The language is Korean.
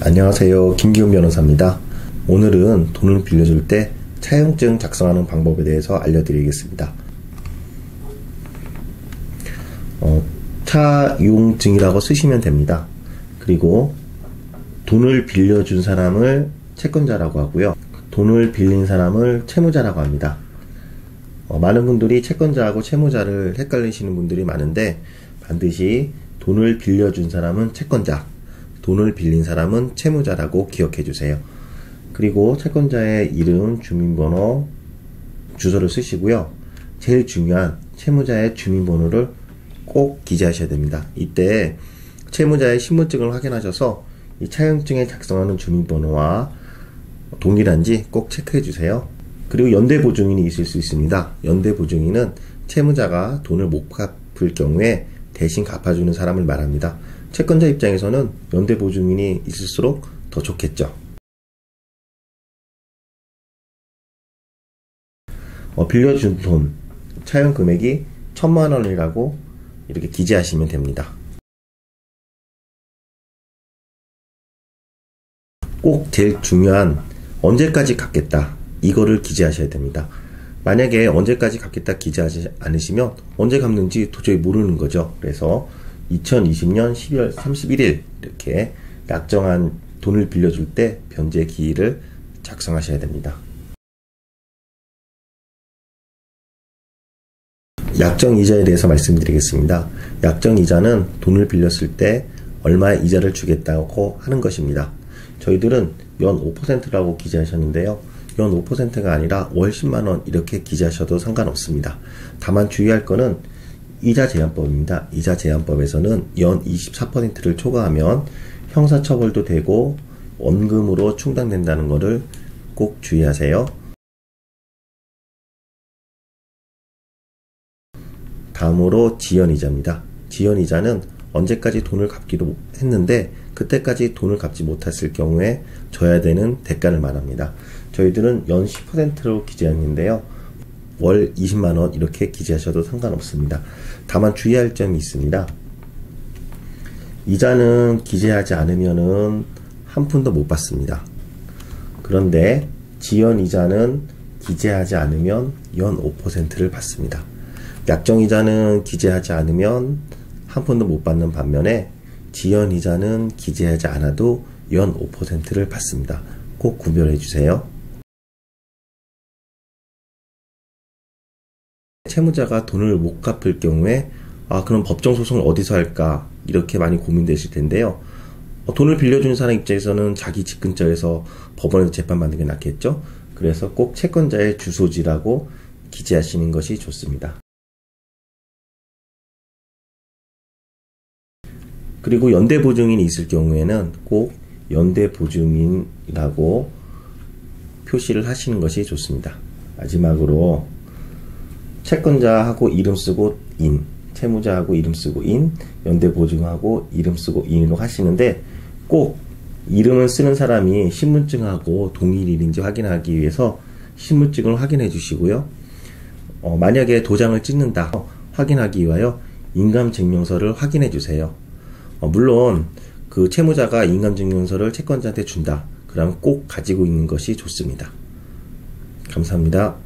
안녕하세요. 김기훈 변호사입니다. 오늘은 돈을 빌려줄 때 차용증 작성하는 방법에 대해서 알려드리겠습니다. 차용증이라고 쓰시면 됩니다. 그리고 돈을 빌려준 사람을 채권자라고 하고요. 돈을 빌린 사람을 채무자라고 합니다. 많은 분들이 채권자하고 채무자를 헷갈리시는 분들이 많은데 반드시 돈을 빌려준 사람은 채권자, 돈을 빌린 사람은 채무자라고 기억해 주세요. 그리고 채권자의 이름, 주민번호, 주소를 쓰시고요. 제일 중요한 채무자의 주민번호를 꼭 기재하셔야 됩니다. 이때 채무자의 신분증을 확인하셔서 이 차용증에 작성하는 주민번호와 동일한지 꼭 체크해 주세요. 그리고 연대보증인이 있을 수 있습니다. 연대보증인은 채무자가 돈을 못 갚을 경우에 대신 갚아주는 사람을 말합니다. 채권자 입장에서는 연대보증인이 있을수록 더 좋겠죠. 빌려준 돈, 차용 금액이 1,000만 원이라고 이렇게 기재하시면 됩니다. 꼭 제일 중요한 언제까지 갚겠다, 이거를 기재하셔야 됩니다. 만약에 언제까지 갚겠다 기재하지 않으시면 언제 갚는지 도저히 모르는 거죠. 그래서 2020년 12월 31일 이렇게 약정한 돈을 빌려줄 때 변제 기일을 작성하셔야 됩니다. 약정이자에 대해서 말씀드리겠습니다. 약정이자는 돈을 빌렸을 때 얼마의 이자를 주겠다고 하는 것입니다. 저희들은 연 5%라고 기재하셨는데요. 연 5%가 아니라 월 10만원 이렇게 기재하셔도 상관없습니다. 다만 주의할 거는 이자제한법입니다. 이자제한법에서는 연 24%를 초과하면 형사처벌도 되고 원금으로 충당된다는 것을 꼭 주의하세요. 다음으로 지연이자입니다. 지연이자는 언제까지 돈을 갚기로 했는데 그때까지 돈을 갚지 못했을 경우에 져야 되는 대가를 말합니다. 저희들은 연 10%로 기재했는데요. 월 20만원 이렇게 기재하셔도 상관없습니다. 다만 주의할 점이 있습니다. 이자는 기재하지 않으면은 한 푼도 못 받습니다. 그런데 지연이자는 기재하지 않으면 연 5%를 받습니다. 약정이자는 기재하지 않으면 한 푼도 못 받는 반면에 지연이자는 기재하지 않아도 연 5%를 받습니다. 꼭 구별해 주세요. 채무자가 돈을 못 갚을 경우에 그럼 법정소송을 어디서 할까 이렇게 많이 고민되실 텐데요. 돈을 빌려준 사람 입장에서는 자기 집 근처에서 법원에서 재판받는 게 낫겠죠. 그래서 꼭 채권자의 주소지라고 기재하시는 것이 좋습니다. 그리고 연대보증인이 있을 경우에는 꼭 연대보증인이라고 표시를 하시는 것이 좋습니다. 마지막으로 채권자하고 이름 쓰고 인, 채무자하고 이름 쓰고 인, 연대보증하고 이름 쓰고 인으로 하시는데 꼭 이름을 쓰는 사람이 신분증하고 동일인지 확인하기 위해서 신분증을 확인해 주시고요. 만약에 도장을 찍는다 확인하기 위하여 인감증명서를 확인해 주세요. 물론 그 채무자가 인감증명서를 채권자한테 준다, 그럼 꼭 가지고 있는 것이 좋습니다. 감사합니다.